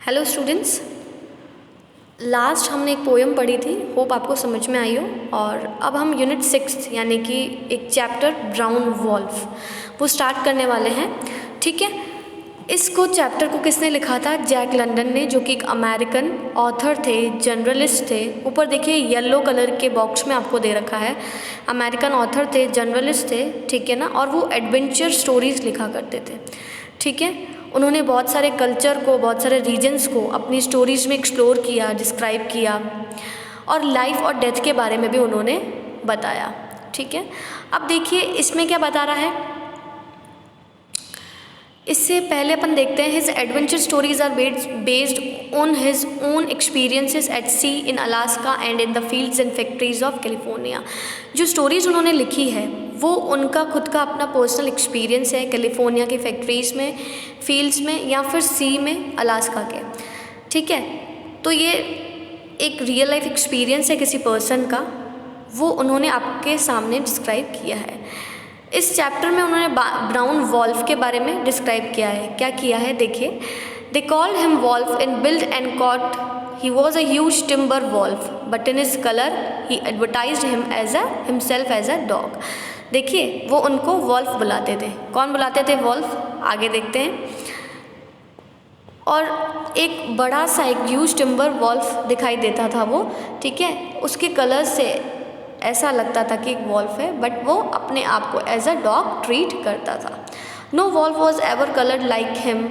Hello students, last हमने एक poem पढ़ी थी, होप आपको समझ में आई हो। और अब हम यूनिट 6 यानी कि एक चैप्टर ब्राउन वॉल्फ वो स्टार्ट करने वाले हैं। ठीक है, इसको चैप्टर को किसने लिखा था? जैक लंडन ने, जो कि एक अमेरिकन ऑथर थे, जर्नलिस्ट थे। ऊपर देखिए येलो कलर के बॉक्स में आपको दे रखा है। अमेरिकन ऑथर थे, जर्नलिस्ट थे, ठीक है ना। और वो एडवेंचर स्टोरीज़ लिखा करते थे। ठीक है, उन्होंने बहुत सारे कल्चर को, बहुत सारे रीजन्स को अपनी स्टोरीज़ में एक्सप्लोर किया, डिस्क्राइब किया, और लाइफ और डेथ के बारे में भी उन्होंने बताया। ठीक है, अब देखिए इसमें क्या बता रहा है। इससे पहले अपन देखते हैं, his adventure stories are based on his own experiences at sea in Alaska and in the fields and factories of California. जो स्टोरीज़ उन्होंने लिखी है वो उनका खुद का अपना पर्सनल एक्सपीरियंस है, कैलिफोर्निया की फैक्ट्रीज़ में, फील्ड्स में, या फिर सी में, अलास्का के। ठीक है, तो ये एक रियल लाइफ एक्सपीरियंस है किसी पर्सन का, वो उन्होंने आपके सामने डिस्क्राइब किया है। इस चैप्टर में उन्होंने ब्राउन वॉल्फ के बारे में डिस्क्राइब किया है। क्या किया है देखिए, they called him wolf in build and coat he was a huge timber wolf but in his colour he advertised himself as a dog. देखिए वो उनको वॉल्फ बुलाते थे। कौन बुलाते थे? वॉल्फ। आगे देखते हैं। और एक बड़ा सा एक ह्यूज टिम्बर वॉल्फ दिखाई देता था वो। ठीक है, उसके कलर से ऐसा लगता था कि एक वॉल्फ है, बट वो अपने आप को एज अ डॉग ट्रीट करता था। No wolf was ever coloured like him,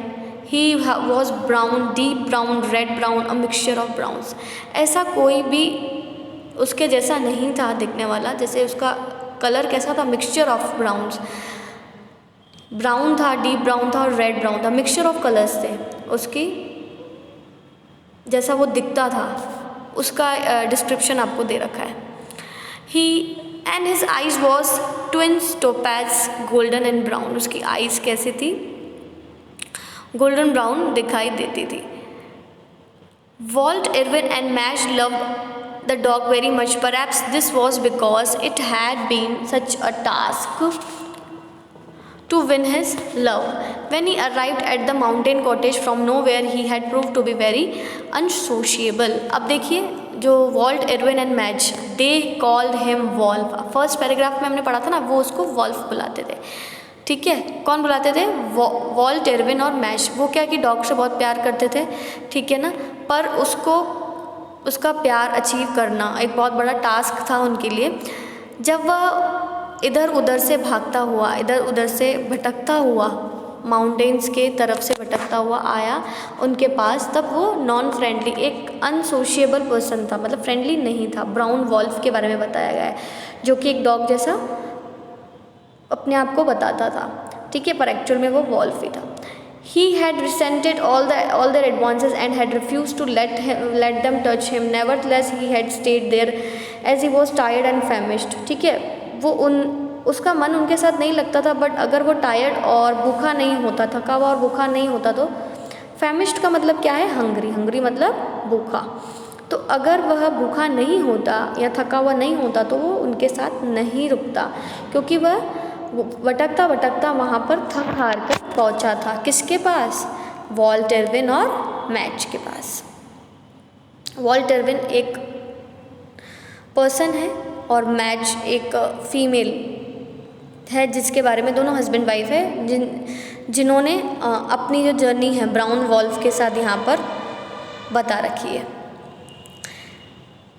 he was brown, deep brown, red brown, a mixture of browns. ऐसा कोई भी उसके जैसा नहीं था दिखने वाला। जैसे उसका कलर कैसा था? Mixture of browns. ब्राउन था, डीप ब्राउन था और रेड ब्राउन था, मिक्सचर ऑफ कलर्स थे उसकी। जैसा वो दिखता था उसका डिस्क्रिप्शन आपको दे रखा है। He and his eyes was twins, topaz, golden and brown. उसकी आइज़ कैसी थी? गोल्डन ब्राउन दिखाई देती थी। Walt Irwin and Madge loved the dog very much. Perhaps this was because it had been such a task to win his love. When he arrived at the mountain cottage from nowhere, he had proved to be very unsociable. अब देखिए, जो Walt Irwin and Madge, they called him wolf. First paragraph में हमने पढ़ा था ना, वो उसको वॉल्फ बुलाते थे। ठीक है, कौन बुलाते थे? वॉल्ट इरविन और मैज। वो क्या कि डॉग से बहुत प्यार करते थे, ठीक है ना। पर उसको उसका प्यार अचीव करना एक बहुत बड़ा टास्क था उनके लिए। जब वह इधर उधर से भागता हुआ, इधर उधर से भटकता हुआ, माउंटेन्स के तरफ से भटकता हुआ आया उनके पास, तब वो नॉन फ्रेंडली, एक अनसोशिएबल पर्सन था, मतलब फ्रेंडली नहीं था। ब्राउन वॉल्फ के बारे में बताया गया है, जो कि एक डॉग जैसा अपने आप को बताता था। ठीक है, पर एक्चुअल में वो वॉल्फ ही था। He had resented all their advances and had refused to let them touch him. Nevertheless, he had stayed there as he was tired and famished. ठीक है, वो उसका मन उनके साथ नहीं लगता था, बट अगर वो टायर्ड और भूखा नहीं होता, थका हुआ और भूखा नहीं होता, तो फैमिश्ड का मतलब क्या है? हंग्री। हंग्री मतलब भूखा। तो अगर वह भूखा नहीं होता या थका हुआ नहीं होता तो वो उनके साथ नहीं रुकता, क्योंकि वह भटकता भटकता वहाँ पर थक हार कर पहुँचा था। किसके पास? वॉल्ट इरविन और मैज के पास। वॉल्ट इरविन एक पर्सन है और मैज एक फीमेल है, जिसके बारे में, दोनों हस्बैंड वाइफ है, जिन्होंने अपनी जो जर्नी है ब्राउन वॉल्फ के साथ यहाँ पर बता रखी है।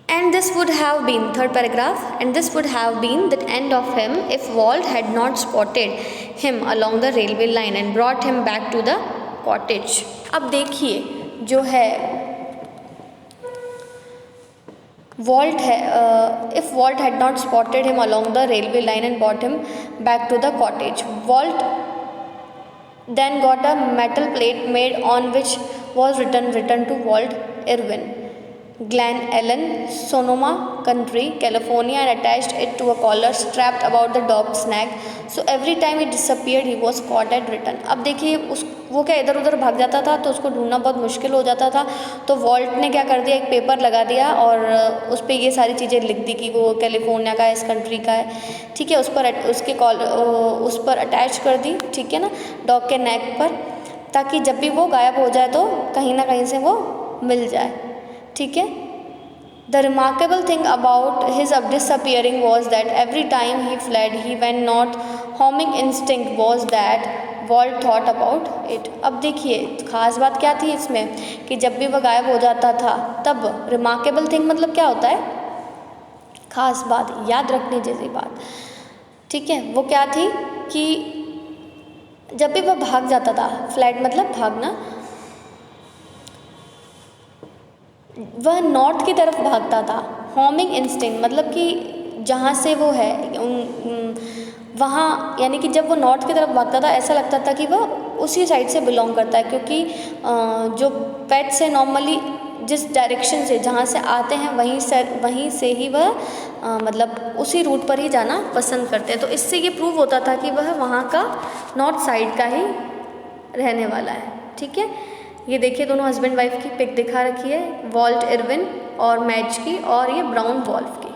And this would have been, third paragraph, and this would have been the end of him if Walt had not spotted him along the railway line and brought him back to the cottage. अब देखिए जो है Walt है, if Walt had not spotted him along the railway line and brought him back to the cottage, Walt then got a metal plate made on which was written to Walt Irwin, Glen Ellen, Sonoma Country, California, and attached it to a collar strapped about the dog's neck. So every time he disappeared, he was caught and written. अब देखिए वो क्या इधर उधर भाग जाता था तो उसको ढूंढना बहुत मुश्किल हो जाता था। तो वॉल्ट ने क्या कर दिया, एक पेपर लगा दिया और उस पर ये सारी चीज़ें लिख दी कि वो कैलिफोर्निया का है, इस कंट्री का है। ठीक है, उस पर अटैच कर दी, ठीक है ना, डॉग के नेक पर। ताकि जब भी वो गायब हो जाए तो कहीं ना कहीं से वो मिल जाए, ठीक है। The remarkable thing about his disappearing was that every time he fled, he went not homing instinct was that Walt thought about it। अब देखिए खास बात क्या थी इसमें कि जब भी वह गायब हो जाता था तब remarkable thing मतलब क्या होता है, खास बात, याद रखने जैसी बात, ठीक है। वो क्या थी कि जब भी वह भाग जाता था, फ्लैट मतलब भागना, वह नॉर्थ की तरफ भागता था। होमिंग इंस्टिंक्ट मतलब कि जहाँ से वो है वहाँ, यानी कि जब वो नॉर्थ की तरफ भागता था ऐसा लगता था कि वह उसी साइड से बिलोंग करता है, क्योंकि जो पेट्स है नॉर्मली जिस डायरेक्शन से जहाँ से आते हैं वहीं से ही वह मतलब उसी रूट पर ही जाना पसंद करते हैं। तो इससे ये प्रूव होता था कि वह वहाँ का नॉर्थ साइड का ही रहने वाला है, ठीक है। ये देखिए दोनों हस्बैंड वाइफ की पिक दिखा रखी है, वॉल्ट इरविन और मैज की, और ये ब्राउन वॉल्फ की,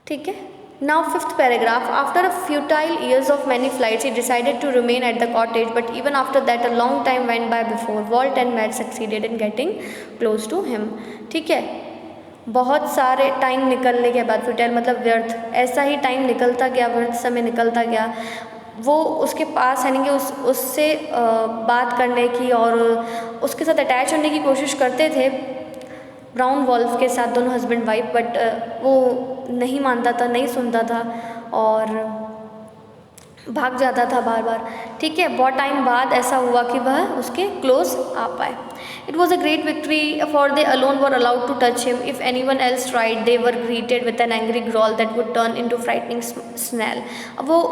ठीक है। Now 5th paragraph, after a futile years of many flights he decided to remain at the cottage, but even after that a long time went by before Walt and Madge succeeded in getting close to him, ठीक है। बहुत सारे time निकलने के बाद, futile मतलब व्यर्थ, ऐसा ही टाइम निकलता गया, व्यर्थ समय निकलता गया, वो उसके पास यानी कि उससे बात करने की और उसके साथ अटैच होने की कोशिश करते थे ब्राउन वॉल्फ के साथ, दोनों हस्बैंड वाइफ, बट वो नहीं मानता था, नहीं सुनता था और भाग जाता था बार बार, ठीक है। बहुत टाइम बाद ऐसा हुआ कि वह उसके क्लोज आ पाए। It was a great victory for they alone were allowed to touch him, if any one else tried they were greeted with an angry growl that would turn into frightening snarl. अब वो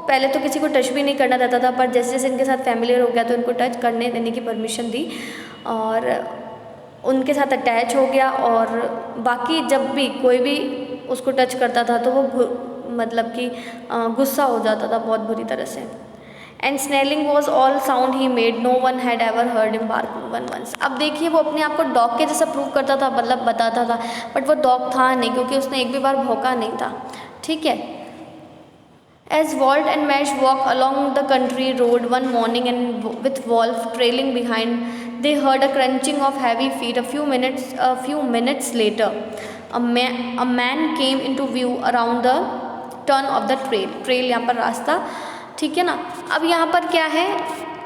पहले तो किसी को touch भी नहीं करना देता था, पर जैसे जैसे इनके साथ फैमिलियर हो गया तो इनको टच करने देने की परमिशन दी और उनके साथ अटैच हो गया, और बाकी जब भी कोई भी उसको टच करता था तो वो मतलब कि गुस्सा हो जाता था बहुत बुरी तरह से। And snarling was all sound he made, no one had ever heard him bark even once. अब देखिए वो अपने आप को डॉग के जैसा प्रूव करता था, मतलब बताता था, बट वो डॉग था नहीं क्योंकि उसने एक भी बार भौंका नहीं था, ठीक है। As Walt and Madge walked along the country road one morning and with Wolf trailing behind, they heard a crunching of heavy feet. A few minutes later, a man came into view around the turn of the trail. Trail यहाँ पर रास्ता, ठीक है ना। अब यहाँ पर क्या है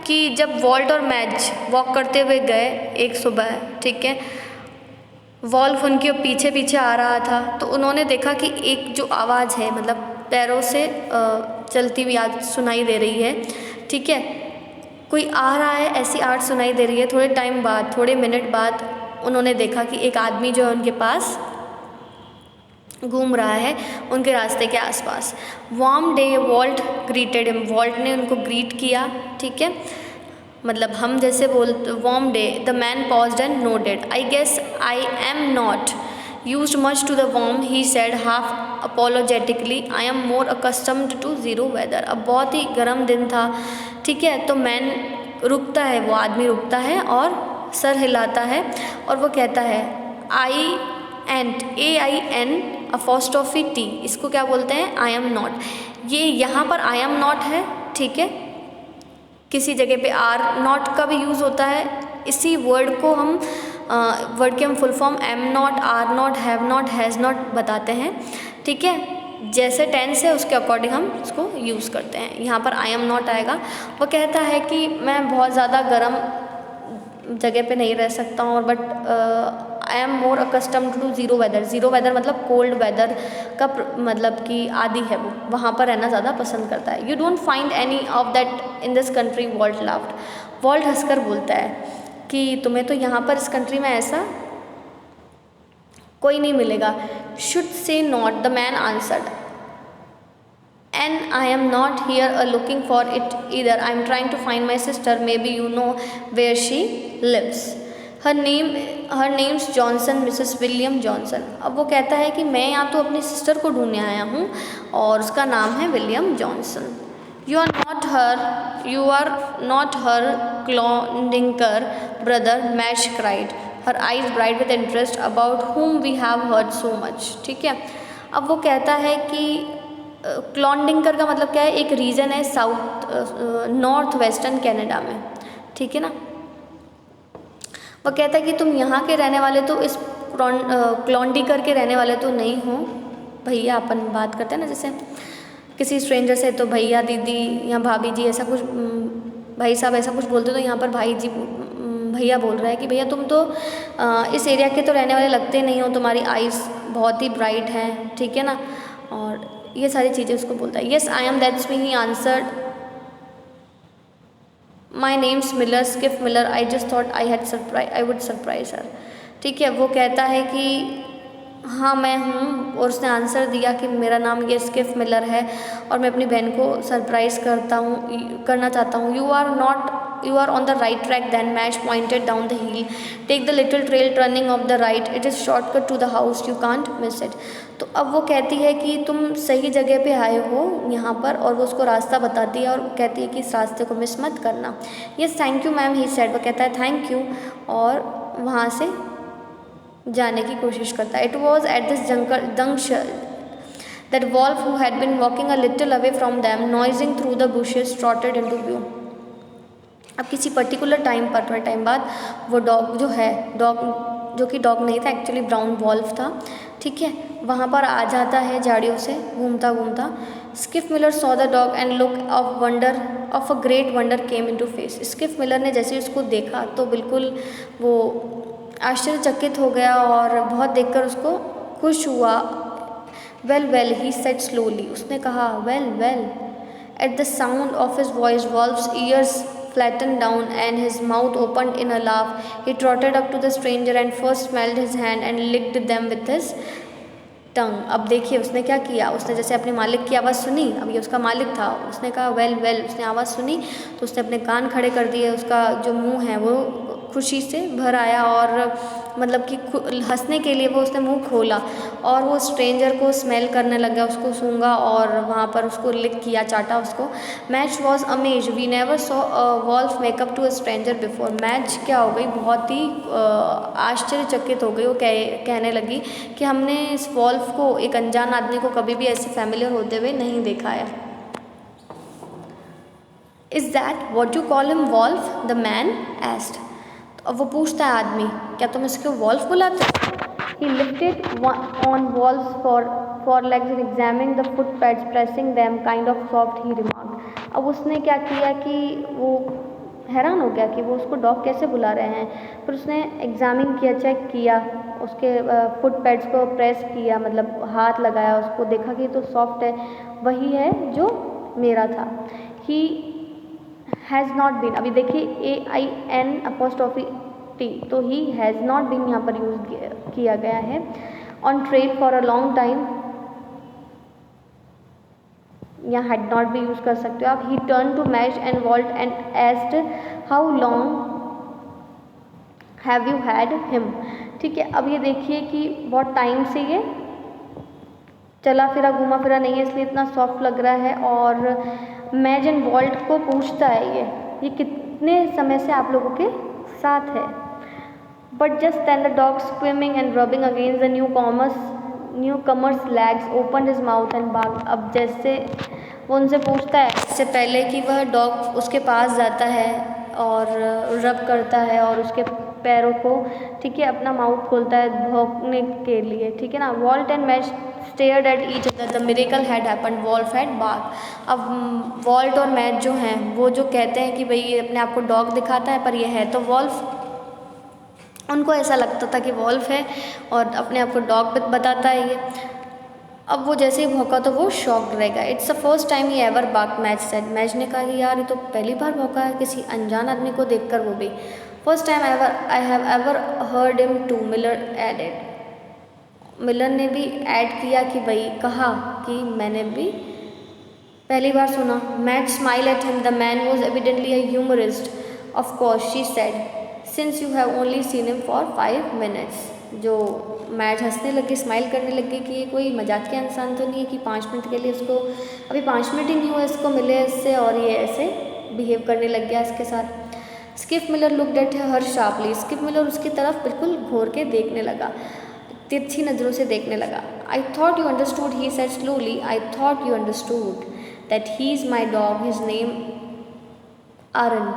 कि जब वॉल्ट और मैज वॉक करते हुए गए एक सुबह, ठीक है, वॉल्फ उनके पीछे पीछे आ रहा था, तो उन्होंने देखा कि एक जो आवाज़ है मतलब पैरों से चलती हुई आवाज़ सुनाई दे रही है, ठीक है, कोई आ रहा है ऐसी आवाज़ सुनाई दे रही है। थोड़े टाइम बाद, थोड़े मिनट बाद उन्होंने देखा कि एक आदमी जो है उनके पास घूम रहा है उनके रास्ते के आसपास। Warm day Walt greeted him, Walt ने उनको ग्रीट किया, ठीक है, मतलब हम जैसे बोलते warm day. The man paused and nodded, I guess I am not used much to the warm, he said half apologetically, I am more accustomed to zero weather। अब बहुत ही गर्म दिन था, ठीक है, तो मैन रुकता है, वो आदमी रुकता है और सर हिलाता है और वो कहता है AIN अपोस्ट्रोफी T, इसको क्या बोलते हैं, आई एम नॉट। ये यहाँ पर आई एम नॉट है, ठीक है, किसी जगह पे आर नॉट का भी यूज़ होता है। इसी वर्ड को हम वर्ड के हम full form am not, are not, have not, has not बताते हैं, ठीक है, जैसे टेंस है उसके अकॉर्डिंग हम इसको यूज़ करते हैं। यहाँ पर आई एम नॉट आएगा। वो कहता है कि मैं बहुत ज़्यादा गर्म जगह पे नहीं रह सकता हूँ, but I am more accustomed to zero weather. Zero weather मतलब कोल्ड वेदर का मतलब कि आदि है, वो वहाँ पर रहना ज़्यादा पसंद करता है। You don't find any of that in this country, Walt laughed. Walt हंसकर बोलता है कि तुम्हें तो यहाँ पर इस कंट्री में ऐसा कोई नहीं मिलेगा। Should say not, the man answered, and I am not here looking for it either, I am trying to find my sister, may be you know where she lives, her name's Johnson, Mrs William Johnson. अब वो कहता है कि मैं यहाँ तो अपनी sister को ढूंढने आया हूँ और उसका नाम है William Johnson. You are not her Clondinger brother, Madge cried, her eyes bright with interest, about whom we have heard so much। ठीक है, अब वो कहता है कि क्लॉन्डिंगर का मतलब क्या है, एक रीजन है साउथ नॉर्थ वेस्टर्न कनाडा में, ठीक है ना। वह कहता है कि तुम यहाँ के रहने वाले तो इस क्लॉन्डिकर के रहने वाले तो नहीं हो भैया। अपन बात करते हैं ना जैसे किसी स्ट्रेंजर से, तो भैया दीदी या भाभी जी ऐसा कुछ, भाई साहब ऐसा कुछ बोलते, तो यहाँ पर भाई जी भैया बोल रहा है कि भैया तुम तो इस एरिया के तो रहने वाले लगते नहीं हो, तुम्हारी आइज़ बहुत ही ब्राइट हैं, ठीक है ना। और ये सारी चीज़ें उसको बोलता है। Yes I am, that's me, he answered, my names Miller, Schiff Miller, I just thought I would surprise हर। ठीक है, वो कहता है कि हाँ मैं हूँ, और उसने आंसर दिया कि मेरा नाम ये स्किफ मिलर है और मैं अपनी बहन को सरप्राइज़ करना चाहता हूँ। You are on the right track then, Mash pointed down the hill, take the little trail turning off the right, it is shortcut to the house, you can't miss it. तो अब वो कहती है कि तुम सही जगह पे आए हो यहाँ पर, और वो उसको रास्ता बताती है और कहती है कि इस रास्ते को मिस मत करना। Yes thank you ma'am, he said, वो कहता है थैंक यू, और वहाँ से जाने की कोशिश करता है। It was at this junction that Wolf who had been walking a little away from them nosing through the bushes trotted into view. अब किसी पर्टिकुलर टाइम पर, थोड़े टाइम बाद, वो डॉग जो कि डॉग नहीं था, एक्चुअली ब्राउन वॉल्फ था, ठीक है, वहाँ पर आ जाता है झाड़ियों से घूमता घूमता। Schiff Miller saw the dog and look of a great wonder came into face. Schiff Miller ने जैसे उसको देखा तो बिल्कुल वो आश्चर्यचकित हो गया और बहुत देखकर उसको खुश हुआ। वेल ही सेड स्लोली, उसने कहा well. At the sound of his voice Wolf's ears flattened down and his mouth opened in a laugh. He trotted up to the stranger and first smelled his hand and licked them with his tongue. अब देखिए उसने क्या किया, उसने जैसे अपने मालिक की आवाज़ सुनी, अब ये उसका मालिक था, उसने कहा वेल, उसने आवाज़ सुनी तो उसने अपने कान खड़े कर दिए, उसका जो मुंह है वो खुशी से भर आया और मतलब कि हंसने के लिए वो उसने मुंह खोला और वो स्ट्रेंजर को स्मेल करने लगा, उसको सूंघा और वहाँ पर उसको लिक किया, चाटा उसको। Mash was amaze, we never saw Wolf make up to a stranger before. Mash क्या हो गई, बहुत ही आश्चर्यचकित हो गई। वो कहने लगी कि हमने इस वॉल्फ को, एक अनजान आदमी को, कभी भी ऐसे फैमिलियर होते हुए नहीं देखा है। Is that what you call him Wolf, the man asked. अब वो पूछता है आदमी, क्या तुम इसको वॉल्फ बुलाते हो? He lifted on Wolf's forelegs and examined the footpads, pressing them kind of soft, he remarked. अब उसने क्या किया कि वो हैरान हो गया कि वो उसको डॉग कैसे बुला रहे हैं। फिर उसने एग्जामिन किया, चेक किया, उसके फुट पैड्स को प्रेस किया, मतलब हाथ लगाया, उसको देखा कि तो सॉफ्ट है, वही है जो मेरा था। ही हैज़ नॉट बीन, अभी देखिए AIN' तो ही हैज़ नॉट बीन यहाँ पर यूज़ किया गया है। On trail for a long time, या हैड नॉट भी यूज़ कर सकते हो आप। He turn to Madge and Walt and asked how long have you had him. ठीक है, अब ये देखिए कि बहुत टाइम से ये चला फिरा, घूमा फिरा नहीं है, इसलिए इतना सॉफ्ट लग रहा है। और मैज एंड वॉल्ट को पूछता है ये कितने समय से आप लोगों के साथ है। But just then the dog squirming and rubbing against the newcomer's legs open his mouth and bark. अब जैसे वो उनसे पूछता है, इससे पहले कि वह डॉग उसके पास जाता है और रब करता है और उसके पैरों को, ठीक है, अपना माउथ खोलता है भौंकने के लिए, ठीक है ना। Walt and Mash stared at each other, the miracle had happened, Wolf had bark. अब वॉल्ट और मैच जो हैं वो जो कहते हैं कि भाई ये अपने आप को डॉग दिखाता है पर ये है तो वॉल्फ, उनको ऐसा लगता था कि वॉल्फ है और अपने आप को डॉग बताता है ये। अब वो जैसे ही भौंका तो वो शॉक्ड रहेगा। It's the first time he ever bark, Mash said. Mash ने कहा कि यार ये तो पहली बार भौंका है किसी अनजान आदमी को देखकर, वो भी first time I have ever heard him too, Miller added. Miller ने भी ऐड किया कि भाई कहा कि मैंने भी पहली बार सुना। Match smile at him, the man was evidently a humourist. Of course she said, since you have only seen him for 5 minutes। जो मैच हंसने लगी, स्माइल करने लगी कि ये कोई मजाक के इंसान तो नहीं है कि 5 मिनट के लिए उसको, अभी 5 मिनट ही नहीं हुआ इसको मिले इससे और ये ऐसे बिहेव करने लग गया इसके साथ। Schiff Miller looked at her sharply. Schiff Miller उसकी तरफ बिल्कुल घूर के देखने लगा, तिरछी नज़रों से देखने लगा। I thought you understood, he said slowly, I thought you understood that he is my dog, his name aren't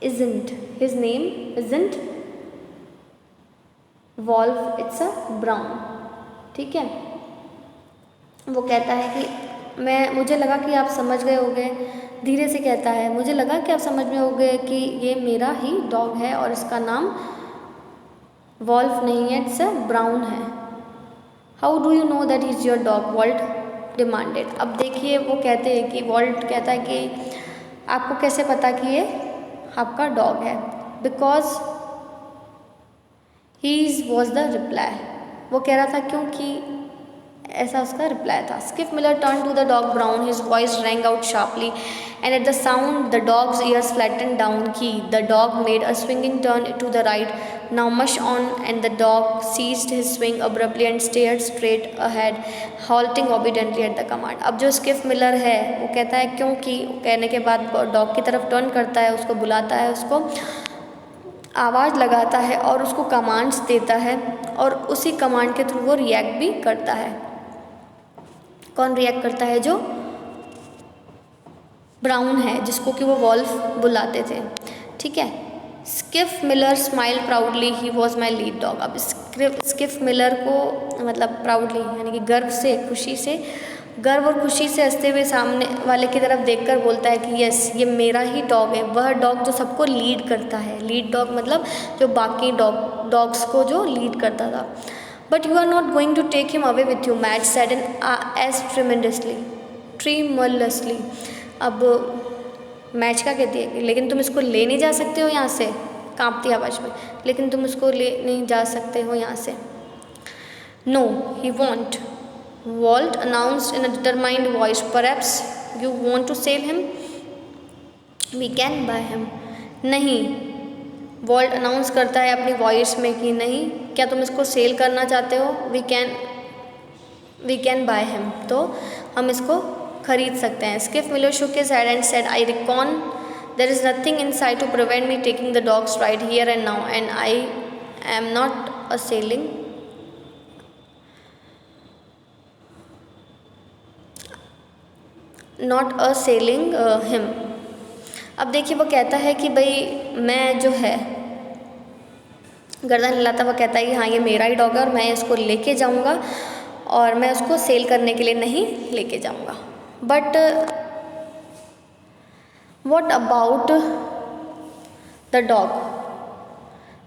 isn't, his name isn't Wolf, it's a Brown। ठीक है, वो कहता है कि मुझे लगा कि आप समझ गए होंगे, धीरे से कहता है, मुझे लगा कि आप समझ में होंगे कि ये मेरा ही डॉग है और इसका नाम वॉल्फ नहीं है, इट्स अ ब्राउन है। How do you know that is your dog, Walt demanded. अब देखिए वो कहते हैं कि वॉल्ट कहता है कि आपको कैसे पता कि ये आपका डॉग है, because he was the reply. वो कह रहा था क्योंकि ऐसा उसका रिप्लाई था। Skiff Miller turn to the dog Brown, his voice rang out sharply and at the sound the dog's ears flatten down की the dog made a swinging turn to the right, now mush on and the dog ceased his swing abruptly and stared straight ahead halting obediently at the command. अब जो Schiff Miller है वो कहता है क्योंकि, कहने के बाद डॉग की तरफ टर्न करता है, उसको बुलाता है, उसको आवाज़ लगाता है और उसको कमांड्स देता है और उसी कमांड के थ्रू वो रिएक्ट भी करता है। कौन रिएक्ट करता है? जो ब्राउन है, जिसको कि वो वॉल्फ बुलाते थे। ठीक है, Skiff Miller smile proudly, he was my lead dog. अब स्किफ मिलर को मतलब प्राउडली यानी कि गर्व से, खुशी से, गर्व और खुशी से हंसते हुए सामने वाले की तरफ देखकर बोलता है कि यस, ये मेरा ही डॉग है, वह डॉग जो सबको लीड करता है। लीड डॉग मतलब जो बाकी डॉग्स को जो लीड करता था। But you are not going to take him away with you, Matt said as tremulously. अब मैच क्या कहती है, लेकिन तुम इसको ले नहीं जा सकते हो यहाँ से, कांपती आवाज़ में, लेकिन तुम इसको ले नहीं जा सकते हो यहाँ से। No he won't, Walt announced in a determined voice, perhaps you want to sell him? We can buy him. नहीं, वॉल्ट अनाउंस करता है अपनी वॉइस में कि नहीं, क्या तुम इसको सेल करना चाहते हो? वी कैन बाय हिम, तो हम इसको खरीद सकते हैं। Schiff Miller shook his head and said, I reckon there is nothing in sight to prevent me taking the dog's ride here and now, and I am not a selling him. अब देखिए वो कहता है कि भाई मैं जो है, गर्दन हिलाता हुआ कहता है कि हाँ ये मेरा ही डॉग है और मैं इसको लेके जाऊंगा और मैं उसको सेल करने के लिए नहीं लेके जाऊंगा। But what about the dog,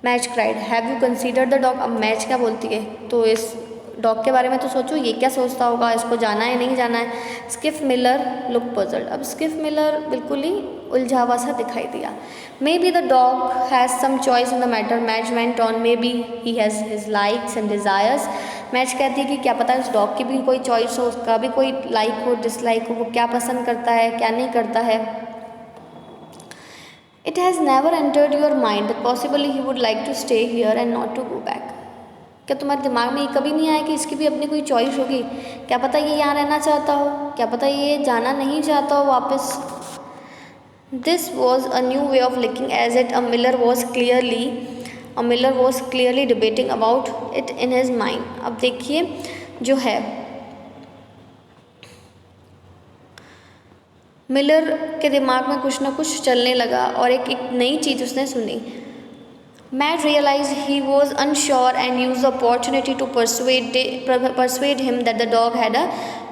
match cried, have you considered the dog. अब मैच क्या बोलती है, तो इस डॉग के बारे में तो सोचो, ये क्या सोचता होगा, इसको जाना है नहीं जाना है। Skiff Miller look puzzled. अब स्किफ मिलर बिल्कुल ही उलझा हुआ सा दिखाई दिया। May be the dog has some choice in the matter, Mash went on, may be he has his likes and desires. Mash कहती है कि क्या पता उस डॉग की भी कोई चॉइस हो, उसका भी कोई लाइक हो डिसलाइक हो, वो क्या पसंद करता है क्या नहीं करता है। It has never entered your mind that possibly he would like to stay here and not to go back. क्या तुम्हारे दिमाग में ये कभी नहीं आया कि इसकी भी अपनी कोई चॉइस होगी, क्या पता ये यहाँ रहना चाहता हो, क्या पता ये जाना नहीं चाहता हो वापस। This was a new way of looking as it a Miller was clearly debating about it in his mind. अब देखिए जो है मिलर के दिमाग में कुछ ना कुछ चलने लगा और एक नई चीज़ उसने सुनी। Matt realized he was unsure and used the opportunity to persuade him that the dog had a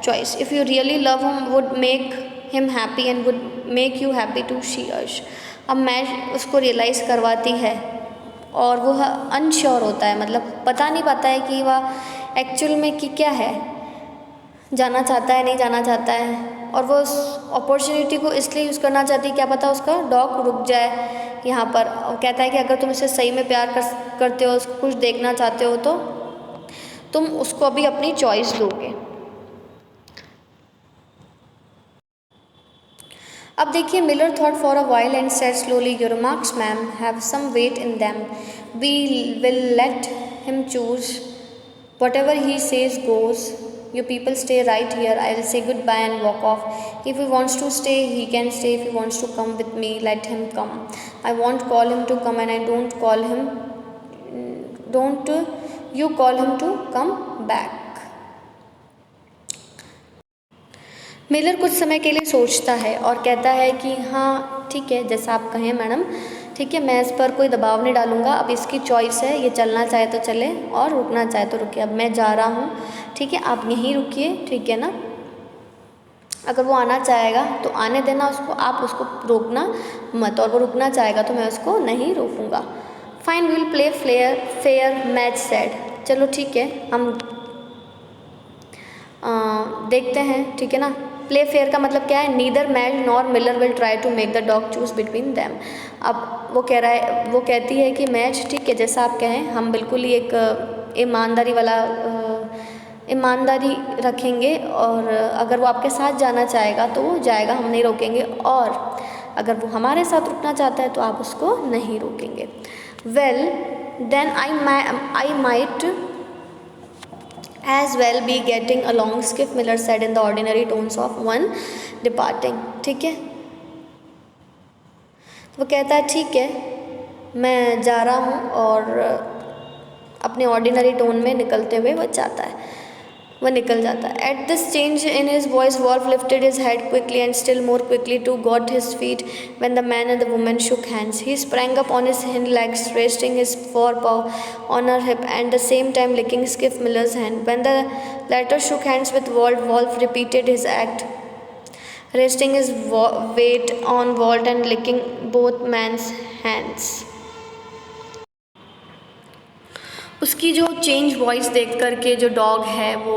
choice. If you really love him, would make him happy and would make you happy too, she urged. अब mat उसको realise करवाती है और वो unsure होता है, मतलब पता नहीं पाता है कि वह एक्चुअल में कि क्या है, जाना चाहता है नहीं जाना चाहता है, और वो उस अपॉर्चुनिटी को इसलिए यूज़ करना चाहती है क्या पता उसका डॉग रुक जाए यहाँ पर। और कहता है कि अगर तुम इसे सही में प्यार करते हो, उसको कुछ देखना चाहते हो, तो तुम उसको अभी अपनी चॉइस दोगे। अब देखिए Miller thought for a while and said slowly, your remarks ma'am have some weight in them, we will let him choose whatever he says goes. You people stay right here. I will say goodbye and walk off. If he wants to stay, he can stay. If he wants to come with me, let him come. I won't call him to come and I don't you call him to come back. Miller कुछ समय के लिए सोचता है और कहता है कि हाँ ठीक है, जैसा आप कहें मैडम, ठीक है, मैं इस पर कोई दबाव नहीं डालूँगा, अब इसकी चॉइस है, ये चलना चाहे तो चले और रुकना चाहे तो रुके। अब मैं जा रहा हूँ, ठीक है, आप यहीं रुकिए, ठीक है ना। अगर वो आना चाहेगा तो आने देना उसको, आप उसको रोकना मत, और वो रुकना चाहेगा तो मैं उसको नहीं रोकूँगा। Fine, will play fair Matt said. चलो ठीक है, हम देखते हैं, ठीक है ना। प्ले फेयर का मतलब क्या है, neither Mash nor Miller will try to make the dog choose between them. अब वो कह रहा है, वो कहती है कि मैच, ठीक है, जैसा आप कहें, हम बिल्कुल ही एक ईमानदारी रखेंगे, और अगर वो आपके साथ जाना चाहेगा तो वो जाएगा, हम नहीं रोकेंगे, और अगर वो हमारे साथ रुकना चाहता है तो आप उसको नहीं रोकेंगे। Well then I might as well be getting along, Skiff Miller said in the ordinary tones of one departing। ठीक है, तो वो कहता है ठीक है, मैं जा रहा हूँ, और अपने ऑर्डिनरी टोन में निकलते हुए वो निकल जाता है। At this change in his voice, Wolf lifted his head quickly and still more quickly to got his feet when the man and the woman shook hands. He sprang up on his hind legs, resting his forepaw on her hip and the same time licking Skiff Miller's hand. When the latter shook hands with Walt, Wolf repeated his act, resting his weight on Walt and licking both men's hands. उसकी जो change voice देख कर के जो dog है वो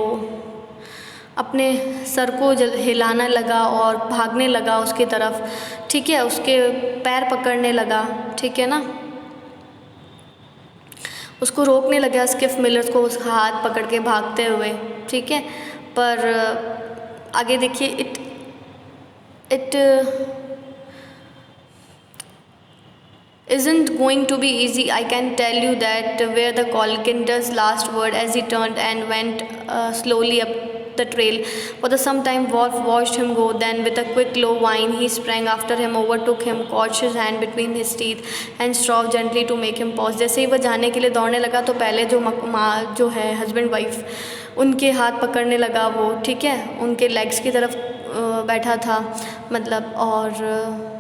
अपने sir को हिलाना लगा और भागने लगा उसकी तरफ, ठीक है, उसके पैर पकड़ने लगा, ठीक है ना, उसको रोकने लगा स्किफ मिलर को, उसका हाथ पकड़ के भागते हुए, ठीक है। पर आगे देखिए, it isn't going to be easy, I can tell you that, where the Colkinder's last word as he turned and went slowly up the trail. For some time Wolf watched him go, then with a quick low whine he sprang after him, overtook him, caught his hand between his teeth and strove gently to make him pause। जैसे ही वह जाने के लिए दौड़ने लगा तो पहले जो है हस्बैंड वाइफ उनके हाथ पकड़ने लगा वो, ठीक है, उनके लेग्स की तरफ बैठा था मतलब, और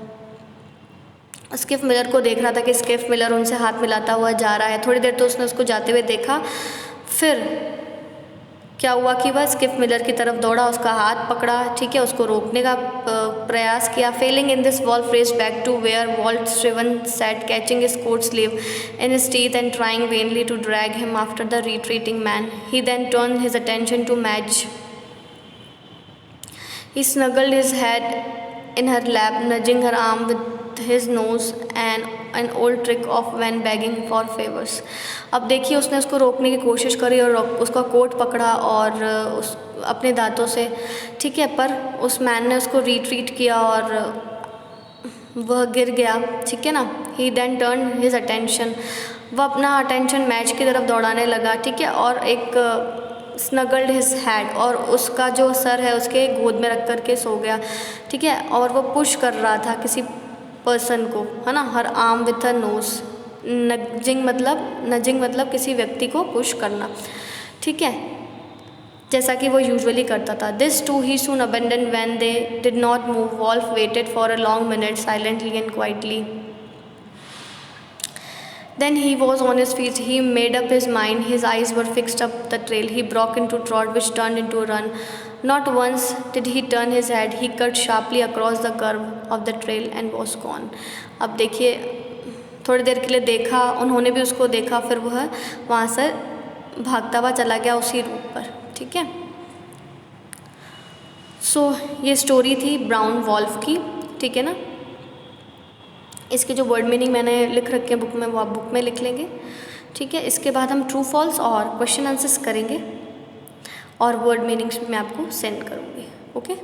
स्किफ मिलर को देख रहा था कि स्किफ मिलर उनसे हाथ मिलाता हुआ जा रहा है। थोड़ी देर तो उसने उसको जाते हुए देखा, फिर क्या हुआ कि वह स्किफ मिलर की तरफ दौड़ा, उसका हाथ पकड़ा, ठीक है, उसको रोकने का प्रयास किया। Failing in this, Wolf raced back to where Walt Striven sat, catching his coat sleeve in his teeth and trying vainly to drag him after the retreating man. He then turn his attention to Matt. He snuggled his head in her lap, nudging her arm with his nose, and an old trick of when begging for favors। अब देखिए उसने उसको रोकने की कोशिश करी और उसका कोट पकड़ा और उस अपने दांतों से, ठीक है, पर उस मैन ने उसको रिट्रीट किया और वह गिर गया, ठीक है ना। He then turned his attention, वह अपना अटेंशन मैच की तरफ दौड़ाने लगा, ठीक है, और एक स्नगल्ड हिज हेड, और उसका जो सर है उसके गोद में रख कर के सो गया, ठीक है, और वो पुश कर रहा था किसी पर्सन को, है ना, हर arm with a knows. Nudging मतलब किसी व्यक्ति को पुश करना, ठीक है, जैसा कि वो यूजुअली करता था। This too he soon abandon when they did not move. Wolf waited for a long minute silently and quietly. Then he was on his feet. He made up his mind. His eyes were fixed up the trail. He broke into trot, which turned into a run. Not once did he turn his head. He cut sharply across the curve of the trail and was gone। अब देखिए, थोड़ी देर के लिए देखा, उन्होंने भी उसको देखा, फिर वह वहाँ से भागता हुआ चला गया उसी रूट पर, ठीक है। सो ये स्टोरी थी ब्राउन वॉल्फ की, ठीक है ना। इसके जो वर्ड मीनिंग मैंने लिख रखे हैं बुक में, वो आप बुक में लिख लेंगे, ठीक है। इसके बाद हम ट्रू फॉल्स और क्वेश्चन आंसर्स करेंगे और वर्ड मीनिंग्स मैं आपको सेंड करूँगी, ओके।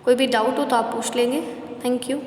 कोई भी डाउट हो तो आप पूछ लेंगे। Thank you.